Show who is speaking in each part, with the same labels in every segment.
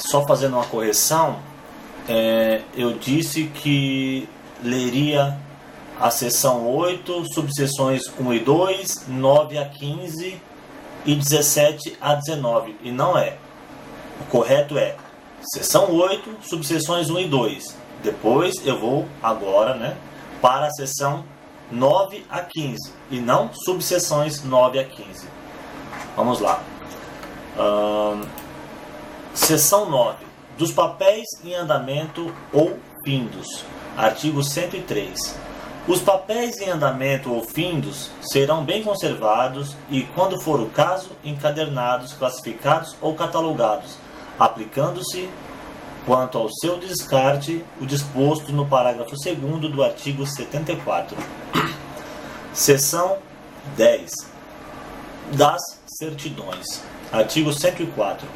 Speaker 1: só fazendo uma correção, eu disse que leria a seção 8, subseções 1 e 2, 9 a 15 e 17 a 19, e não é. O correto é seção 8, subseções 1 e 2. Depois eu vou agora, para a seção 9 a 15 e não subseções 9 a 15. Vamos lá. Seção 9. Dos papéis em andamento ou findos. Artigo 103. Os papéis em andamento ou findos serão bem conservados e, quando for o caso, encadernados, classificados ou catalogados, aplicando-se, quanto ao seu descarte, o disposto no parágrafo 2º do artigo 74. Seção 10. Das certidões. Artigo 104.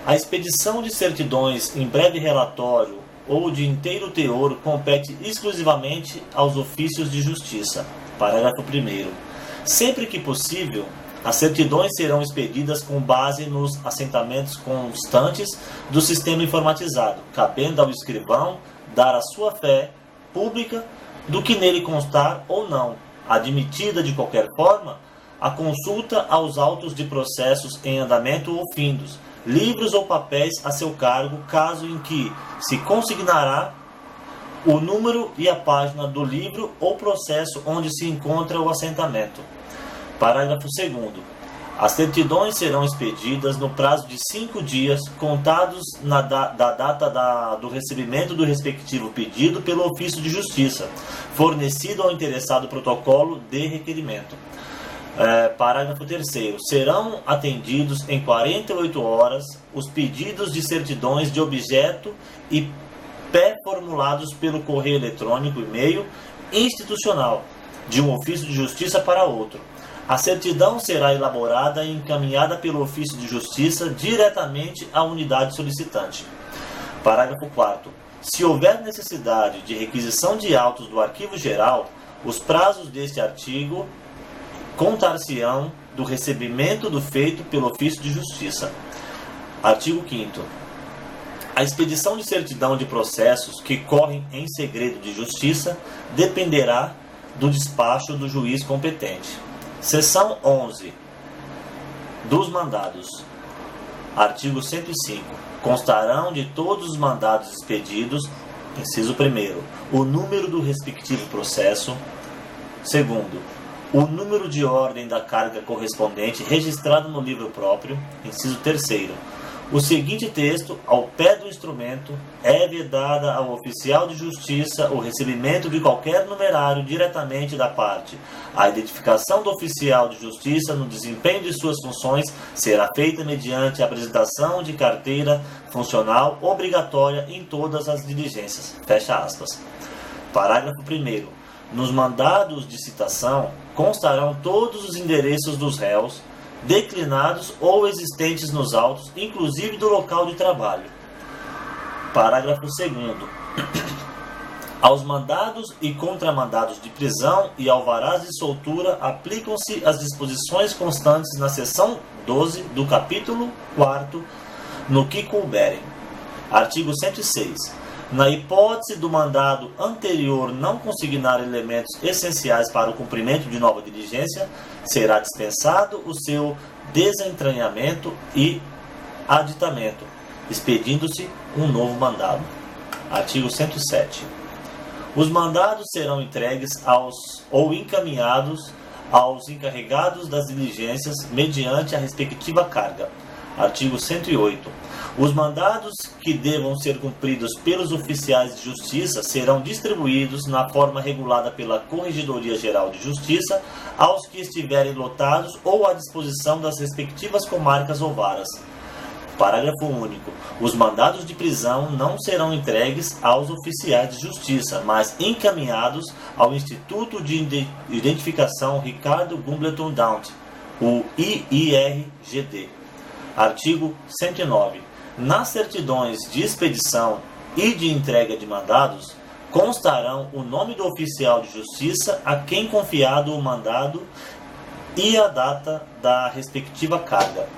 Speaker 1: A expedição de certidões em breve relatório ou de inteiro teor compete exclusivamente aos ofícios de justiça. Parágrafo 1º. Sempre que possível, as certidões serão expedidas com base nos assentamentos constantes do sistema informatizado, cabendo ao escrivão dar a sua fé pública do que nele constar ou não, admitida de qualquer forma a consulta aos autos de processos em andamento ou findos, livros ou papéis a seu cargo, caso em que se consignará o número e a página do livro ou processo onde se encontra o assentamento. Parágrafo 2º. As certidões serão expedidas no prazo de 5 dias, contados da data do recebimento do respectivo pedido pelo ofício de justiça, fornecido ao interessado protocolo de requerimento. Parágrafo 3º. Serão atendidos em 48 horas os pedidos de certidões de objeto e pré-formulados pelo correio eletrônico e-mail institucional de um ofício de justiça para outro. A certidão será elaborada e encaminhada pelo ofício de justiça diretamente à unidade solicitante. Parágrafo 4º. Se houver necessidade de requisição de autos do arquivo geral, os prazos deste artigo contar-se-ão do recebimento do feito pelo ofício de justiça. Artigo 5º. A expedição de certidão de processos que correm em segredo de justiça dependerá do despacho do juiz competente. Seção 11. Dos mandados. Artigo 105. Constarão de todos os mandados expedidos, inciso 1º, o número do respectivo processo. 2º, o número de ordem da carga correspondente registrado no livro próprio. Inciso 3º. O seguinte texto, ao pé do instrumento, é vedada ao oficial de justiça o recebimento de qualquer numerário diretamente da parte. A identificação do oficial de justiça no desempenho de suas funções será feita mediante a apresentação de carteira funcional obrigatória em todas as diligências. Fecha aspas. Parágrafo 1º. Nos mandados de citação constarão todos os endereços dos réus, declinados ou existentes nos autos, inclusive do local de trabalho. Parágrafo 2º. Aos mandados e contramandados de prisão e alvarás de soltura aplicam-se as disposições constantes na seção 12 do capítulo 4º, no que couberem. Artigo 106. Na hipótese do mandado anterior não consignar elementos essenciais para o cumprimento de nova diligência, será dispensado o seu desentranhamento e aditamento, expedindo-se um novo mandado. Artigo 107. Os mandados serão entregues ou encaminhados aos encarregados das diligências mediante a respectiva carga. Artigo 108. Os mandados que devam ser cumpridos pelos oficiais de justiça serão distribuídos na forma regulada pela Corregedoria Geral de Justiça aos que estiverem lotados ou à disposição das respectivas comarcas ou varas. Parágrafo único. Os mandados de prisão não serão entregues aos oficiais de justiça, mas encaminhados ao Instituto de Identificação Ricardo Gumbleton Daunt, o IIRGD. Artigo 109. Nas certidões de expedição e de entrega de mandados, constarão o nome do oficial de justiça a quem confiado o mandado e a data da respectiva carga.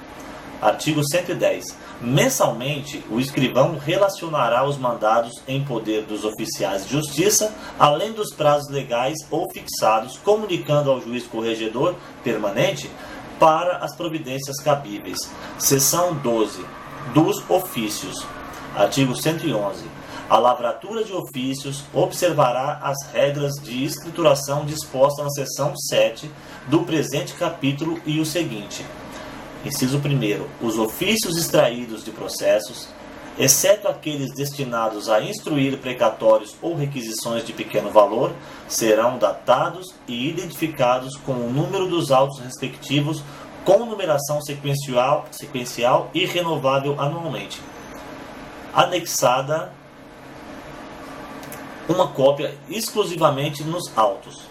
Speaker 1: Artigo 110. Mensalmente, o escrivão relacionará os mandados em poder dos oficiais de justiça, além dos prazos legais ou fixados, comunicando ao juiz corregedor permanente para as providências cabíveis. Seção 12. Dos ofícios. Artigo 111. A lavratura de ofícios observará as regras de escrituração dispostas na seção 7 do presente capítulo e o seguinte. Inciso 1. Os ofícios extraídos de processos, exceto aqueles destinados a instruir precatórios ou requisições de pequeno valor, serão datados e identificados com o número dos autos respectivos, com numeração sequencial e renovável anualmente. Anexada uma cópia exclusivamente nos autos.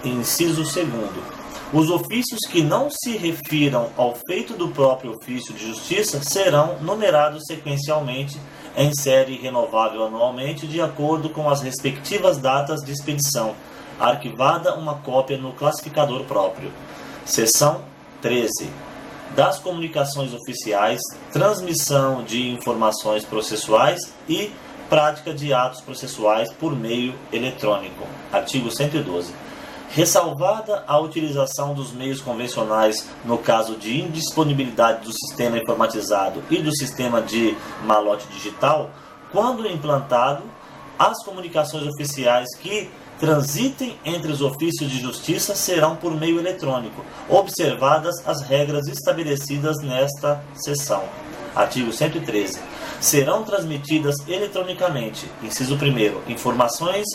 Speaker 1: Inciso 2. Os ofícios que não se refiram ao feito do próprio ofício de justiça serão numerados sequencialmente em série renovável anualmente de acordo com as respectivas datas de expedição, arquivada uma cópia no classificador próprio. Seção 13. Das comunicações oficiais, transmissão de informações processuais e prática de atos processuais por meio eletrônico. Artigo 112. Ressalvada a utilização dos meios convencionais no caso de indisponibilidade do sistema informatizado e do sistema de malote digital, quando implantado, as comunicações oficiais que transitem entre os ofícios de justiça serão por meio eletrônico, observadas as regras estabelecidas nesta seção. Artigo 113. Serão transmitidas eletronicamente, inciso 1, informações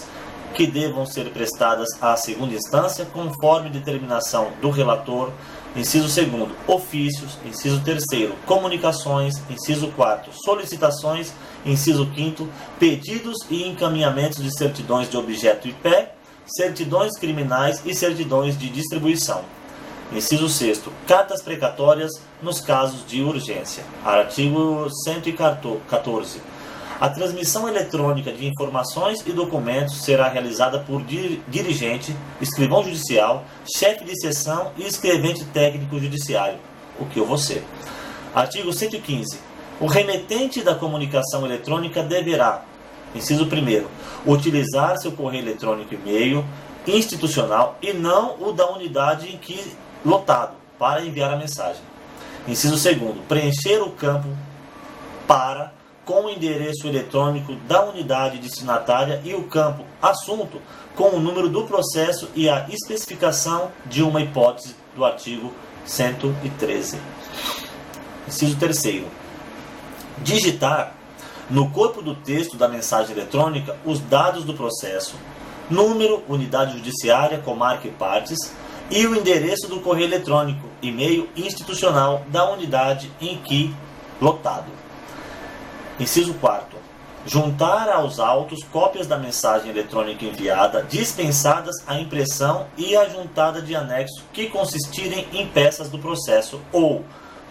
Speaker 1: que devam ser prestadas à segunda instância, conforme determinação do relator, inciso 2, ofícios, inciso 3, comunicações, inciso 4, solicitações, inciso 5, pedidos e encaminhamentos de certidões de objeto e pé, certidões criminais e certidões de distribuição. Inciso 6, cartas precatórias nos casos de urgência. Artigo 114. A transmissão eletrônica de informações e documentos será realizada por dirigente, escrivão judicial, chefe de seção e escrevente técnico judiciário, o que eu vou ser. Artigo 115. O remetente da comunicação eletrônica deverá, inciso 1, utilizar seu correio eletrônico e-mail institucional e não o da unidade em que lotado para enviar a mensagem. Inciso 2, preencher o campo para com o endereço eletrônico da unidade destinatária e o campo assunto com o número do processo e a especificação de uma hipótese do artigo 113. Inciso 3. Digitar no corpo do texto da mensagem eletrônica os dados do processo, número, unidade judiciária, comarca e partes, e o endereço do correio eletrônico, e-mail institucional da unidade em que lotado. Inciso 4. Juntar aos autos cópias da mensagem eletrônica enviada, dispensadas a impressão e a juntada de anexo que consistirem em peças do processo ou,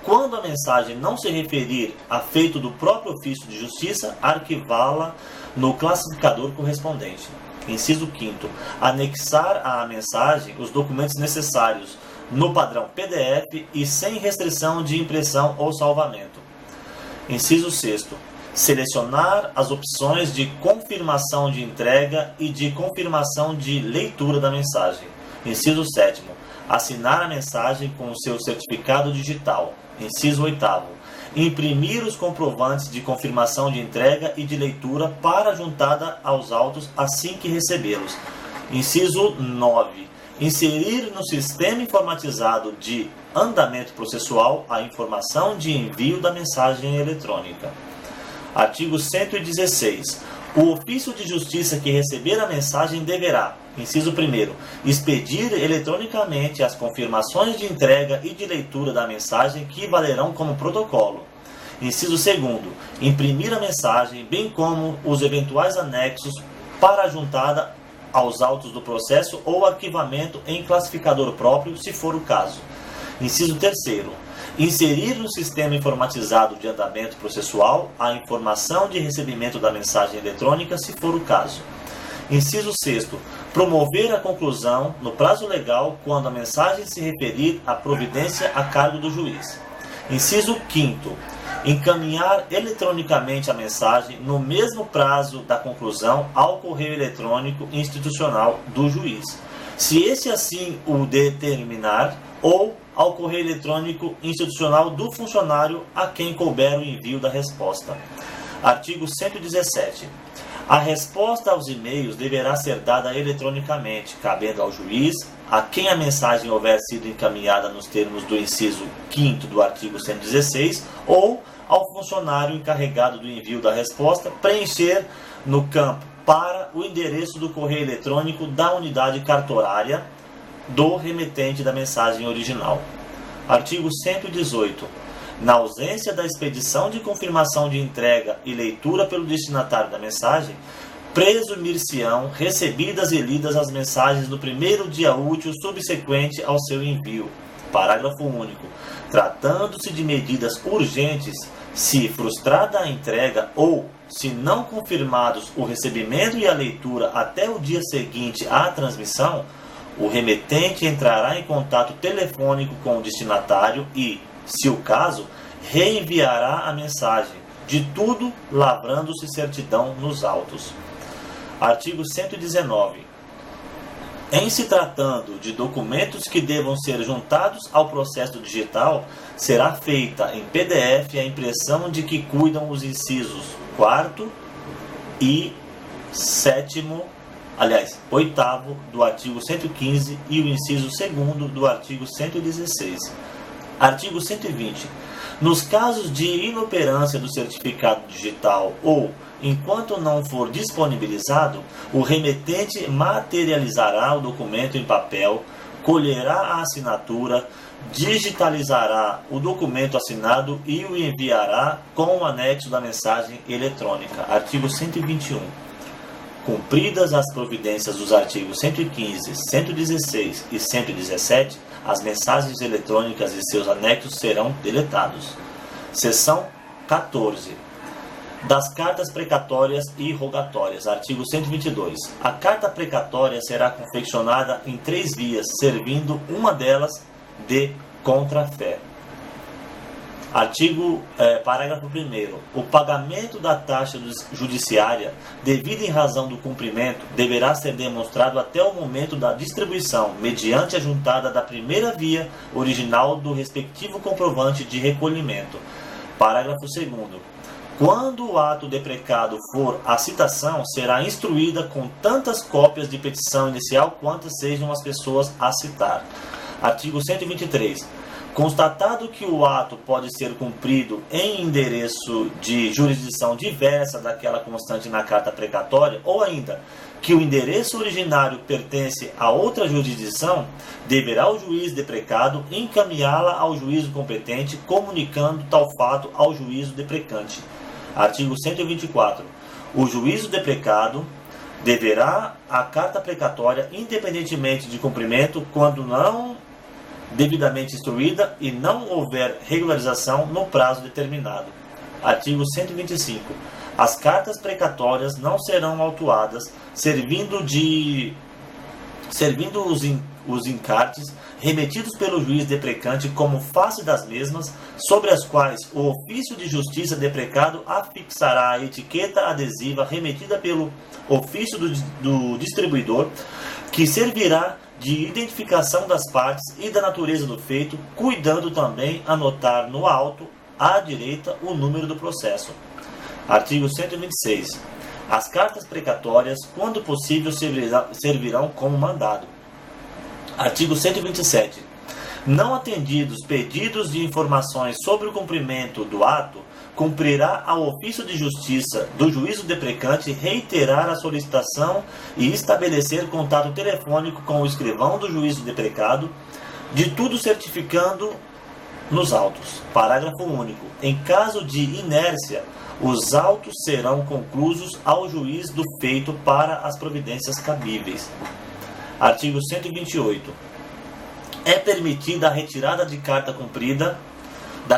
Speaker 1: quando a mensagem não se referir a feito do próprio ofício de justiça, arquivá-la no classificador correspondente. Inciso 5. Anexar à mensagem os documentos necessários no padrão PDF e sem restrição de impressão ou salvamento. Inciso 6. Selecionar as opções de confirmação de entrega e de confirmação de leitura da mensagem. Inciso 7. Assinar a mensagem com o seu certificado digital. Inciso 8. Imprimir os comprovantes de confirmação de entrega e de leitura para juntada aos autos assim que recebê-los. Inciso 9. Inserir no sistema informatizado de andamento processual a informação de envio da mensagem eletrônica. Artigo 116. O ofício de justiça que receber a mensagem deverá, inciso 1, expedir eletronicamente as confirmações de entrega e de leitura da mensagem que valerão como protocolo. Inciso 2, imprimir a mensagem, bem como os eventuais anexos para a juntada aos autos do processo ou arquivamento em classificador próprio, se for o caso. Inciso 3, inserir no sistema informatizado de andamento processual a informação de recebimento da mensagem eletrônica, se for o caso. Inciso 6, promover a conclusão no prazo legal quando a mensagem se referir à providência a cargo do juiz. Inciso 5, encaminhar eletronicamente a mensagem no mesmo prazo da conclusão ao correio eletrônico institucional do juiz, se esse assim o determinar, ou ao correio eletrônico institucional do funcionário a quem couber o envio da resposta. Artigo 117. A resposta aos e-mails deverá ser dada eletronicamente, cabendo ao juiz, a quem a mensagem houver sido encaminhada nos termos do inciso 5º do artigo 116, ou ao funcionário encarregado do envio da resposta, preencher no campo para o endereço do correio eletrônico da unidade cartorária do remetente da mensagem original. Artigo 118. Na ausência da expedição de confirmação de entrega e leitura pelo destinatário da mensagem, presumir-se-ão recebidas e lidas as mensagens no primeiro dia útil subsequente ao seu envio. Parágrafo único. Tratando-se de medidas urgentes, se frustrada a entrega ou, se não confirmados o recebimento e a leitura até o dia seguinte à transmissão, o remetente entrará em contato telefônico com o destinatário e, se o caso, reenviará a mensagem, de tudo lavrando-se certidão nos autos. Artigo 119. Em se tratando de documentos que devam ser juntados ao processo digital, será feita em PDF a impressão de que cuidam os incisos 4º e 8º do artigo 115 e o inciso 2º do artigo 116. Artigo 120. Nos casos de inoperância do certificado digital ou, enquanto não for disponibilizado, o remetente materializará o documento em papel, colherá a assinatura, digitalizará o documento assinado e o enviará com o anexo da mensagem eletrônica. Artigo 121. Cumpridas as providências dos artigos 115, 116 e 117, as mensagens eletrônicas e seus anexos serão deletados. Seção 14. Das cartas precatórias e rogatórias. Artigo 122. A carta precatória será confeccionada em 3 vias, servindo uma delas de contrafé. Parágrafo 1º. O pagamento da taxa judiciária, devido em razão do cumprimento, deverá ser demonstrado até o momento da distribuição, mediante a juntada da primeira via original do respectivo comprovante de recolhimento. Parágrafo 2º. Quando o ato deprecado for a citação, será instruída com tantas cópias de petição inicial quantas sejam as pessoas a citar. Artigo 123. Constatado que o ato pode ser cumprido em endereço de jurisdição diversa daquela constante na carta precatória, ou ainda que o endereço originário pertence a outra jurisdição, deverá o juiz deprecado encaminhá-la ao juízo competente, comunicando tal fato ao juízo deprecante. Artigo 124. O juízo deprecado deverá a carta precatória independentemente de cumprimento quando não devidamente instruída e não houver regularização no prazo determinado. Artigo 125. As cartas precatórias não serão autuadas, servindo os encartes remetidos pelo juiz deprecante como face das mesmas, sobre as quais o ofício de justiça deprecado afixará a etiqueta adesiva remetida pelo ofício do distribuidor, que servirá de identificação das partes e da natureza do feito, cuidando também anotar no auto, à direita, o número do processo. Artigo 126. As cartas precatórias, quando possível, servirão como mandado. Artigo 127. Não atendidos pedidos de informações sobre o cumprimento do ato, cumprirá ao ofício de justiça do juízo deprecante reiterar a solicitação e estabelecer contato telefônico com o escrivão do juízo deprecado, de tudo certificando nos autos. Parágrafo único. Em caso de inércia, os autos serão conclusos ao juiz do feito para as providências cabíveis. Artigo 128. É permitida a retirada da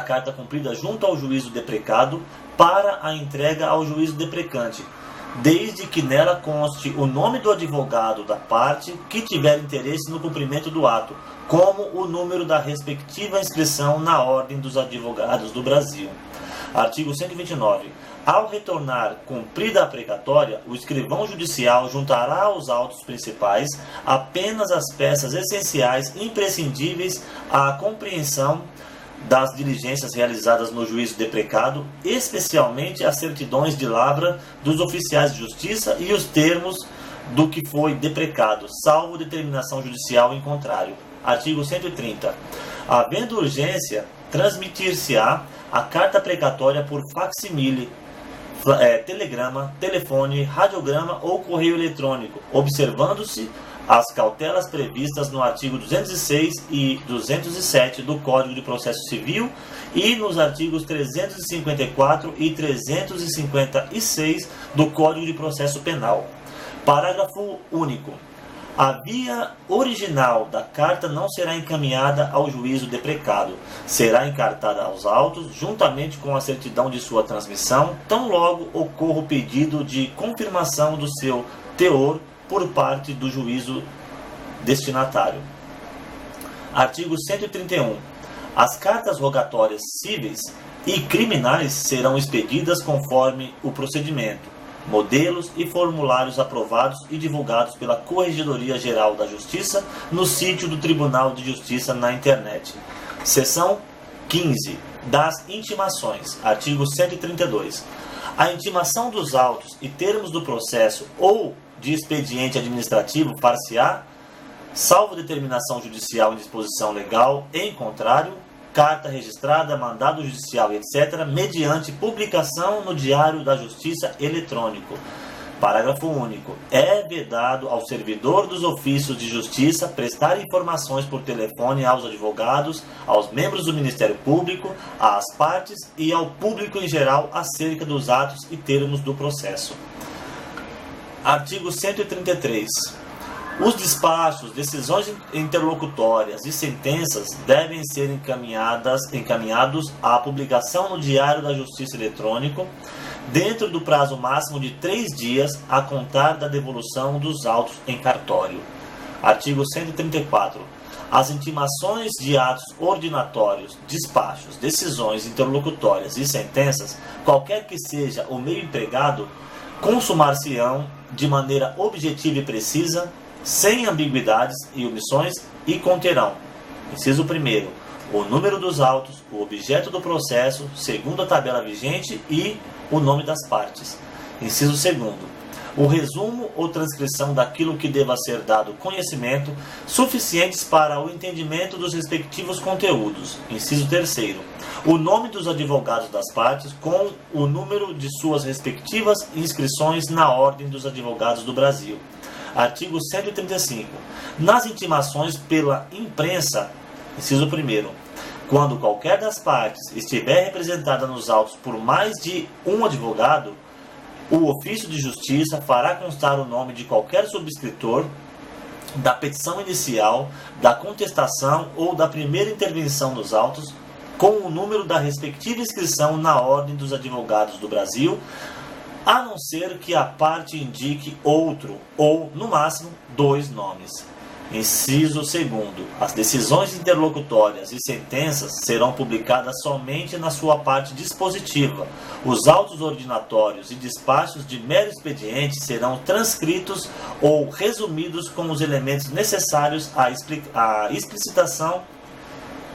Speaker 1: carta cumprida junto ao juízo deprecado para a entrega ao juízo deprecante, desde que nela conste o nome do advogado da parte que tiver interesse no cumprimento do ato, como o número da respectiva inscrição na Ordem dos Advogados do Brasil. Artigo 129. Ao retornar cumprida a precatória, o escrivão judicial juntará aos autos principais apenas as peças essenciais imprescindíveis à compreensão das diligências realizadas no juízo deprecado, especialmente as certidões de lavra dos oficiais de justiça e os termos do que foi deprecado, salvo determinação judicial em contrário. Artigo 130. Havendo urgência, transmitir-se-á a carta precatória por facsimile, telegrama, telefone, radiograma ou correio eletrônico, observando-se as cautelas previstas no artigo 206 e 207 do Código de Processo Civil e nos artigos 354 e 356 do Código de Processo Penal. Parágrafo único. A via original da carta não será encaminhada ao juízo deprecado. Será encartada aos autos, juntamente com a certidão de sua transmissão, tão logo ocorra o pedido de confirmação do seu teor por parte do juízo destinatário. Artigo 131. As cartas rogatórias cíveis e criminais serão expedidas conforme o procedimento, modelos e formulários aprovados e divulgados pela Corregedoria Geral da Justiça no sítio do Tribunal de Justiça na internet. Seção 15. Das intimações. Artigo 132. A intimação dos autos e termos do processo ou de expediente administrativo far-se-á, salvo determinação judicial em disposição legal, em contrário, carta registrada, mandado judicial, etc., mediante publicação no Diário da Justiça eletrônico. Parágrafo único. É vedado ao servidor dos ofícios de justiça prestar informações por telefone aos advogados, aos membros do Ministério Público, às partes e ao público em geral acerca dos atos e termos do processo. Artigo 133. Os despachos, decisões interlocutórias e sentenças devem ser encaminhados à publicação no Diário da Justiça eletrônico, dentro do prazo máximo de 3 dias a contar da devolução dos autos em cartório. Artigo 134. As intimações de atos ordinatórios, despachos, decisões interlocutórias e sentenças, qualquer que seja o meio empregado, consumar-se-ão de maneira objetiva e precisa, sem ambiguidades e omissões, e conterão: inciso 1º, o número dos autos, o objeto do processo, segundo a tabela vigente, e o nome das partes. Inciso 2º, o resumo ou transcrição daquilo que deva ser dado conhecimento, suficientes para o entendimento dos respectivos conteúdos. Inciso 3º, o nome dos advogados das partes com o número de suas respectivas inscrições na Ordem dos Advogados do Brasil. Artigo 135. Nas intimações pela imprensa, inciso 1º, quando qualquer das partes estiver representada nos autos por mais de um advogado, o ofício de justiça fará constar o nome de qualquer subscritor da petição inicial, da contestação ou da primeira intervenção nos autos, com o número da respectiva inscrição na Ordem dos Advogados do Brasil, a não ser que a parte indique outro ou, no máximo, 2 nomes. Inciso 2º. As decisões interlocutórias e sentenças serão publicadas somente na sua parte dispositiva. Os autos ordinatórios e despachos de mero expediente serão transcritos ou resumidos com os elementos necessários à explicitação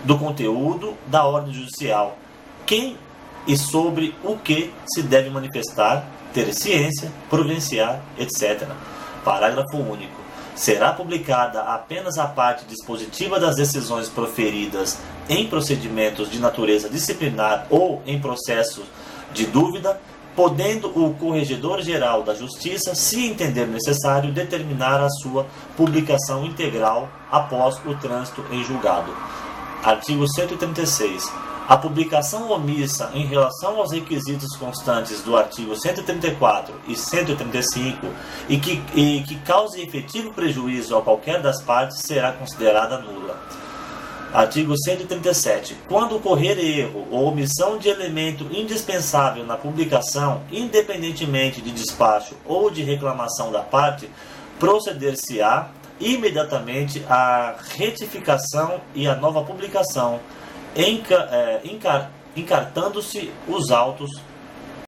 Speaker 1: do conteúdo da ordem judicial, quem e sobre o que se deve manifestar, ter ciência, providenciar, etc. Parágrafo único. Será publicada apenas a parte dispositiva das decisões proferidas em procedimentos de natureza disciplinar ou em processos de dúvida, podendo o Corregedor-Geral da Justiça, se entender necessário, determinar a sua publicação integral após o trânsito em julgado. Artigo 136. A publicação omissa em relação aos requisitos constantes do artigo 134 e 135 e que cause efetivo prejuízo a qualquer das partes será considerada nula. Artigo 137. Quando ocorrer erro ou omissão de elemento indispensável na publicação, independentemente de despacho ou de reclamação da parte, proceder-se-á imediatamente à retificação e à nova publicação, encartando-se os autos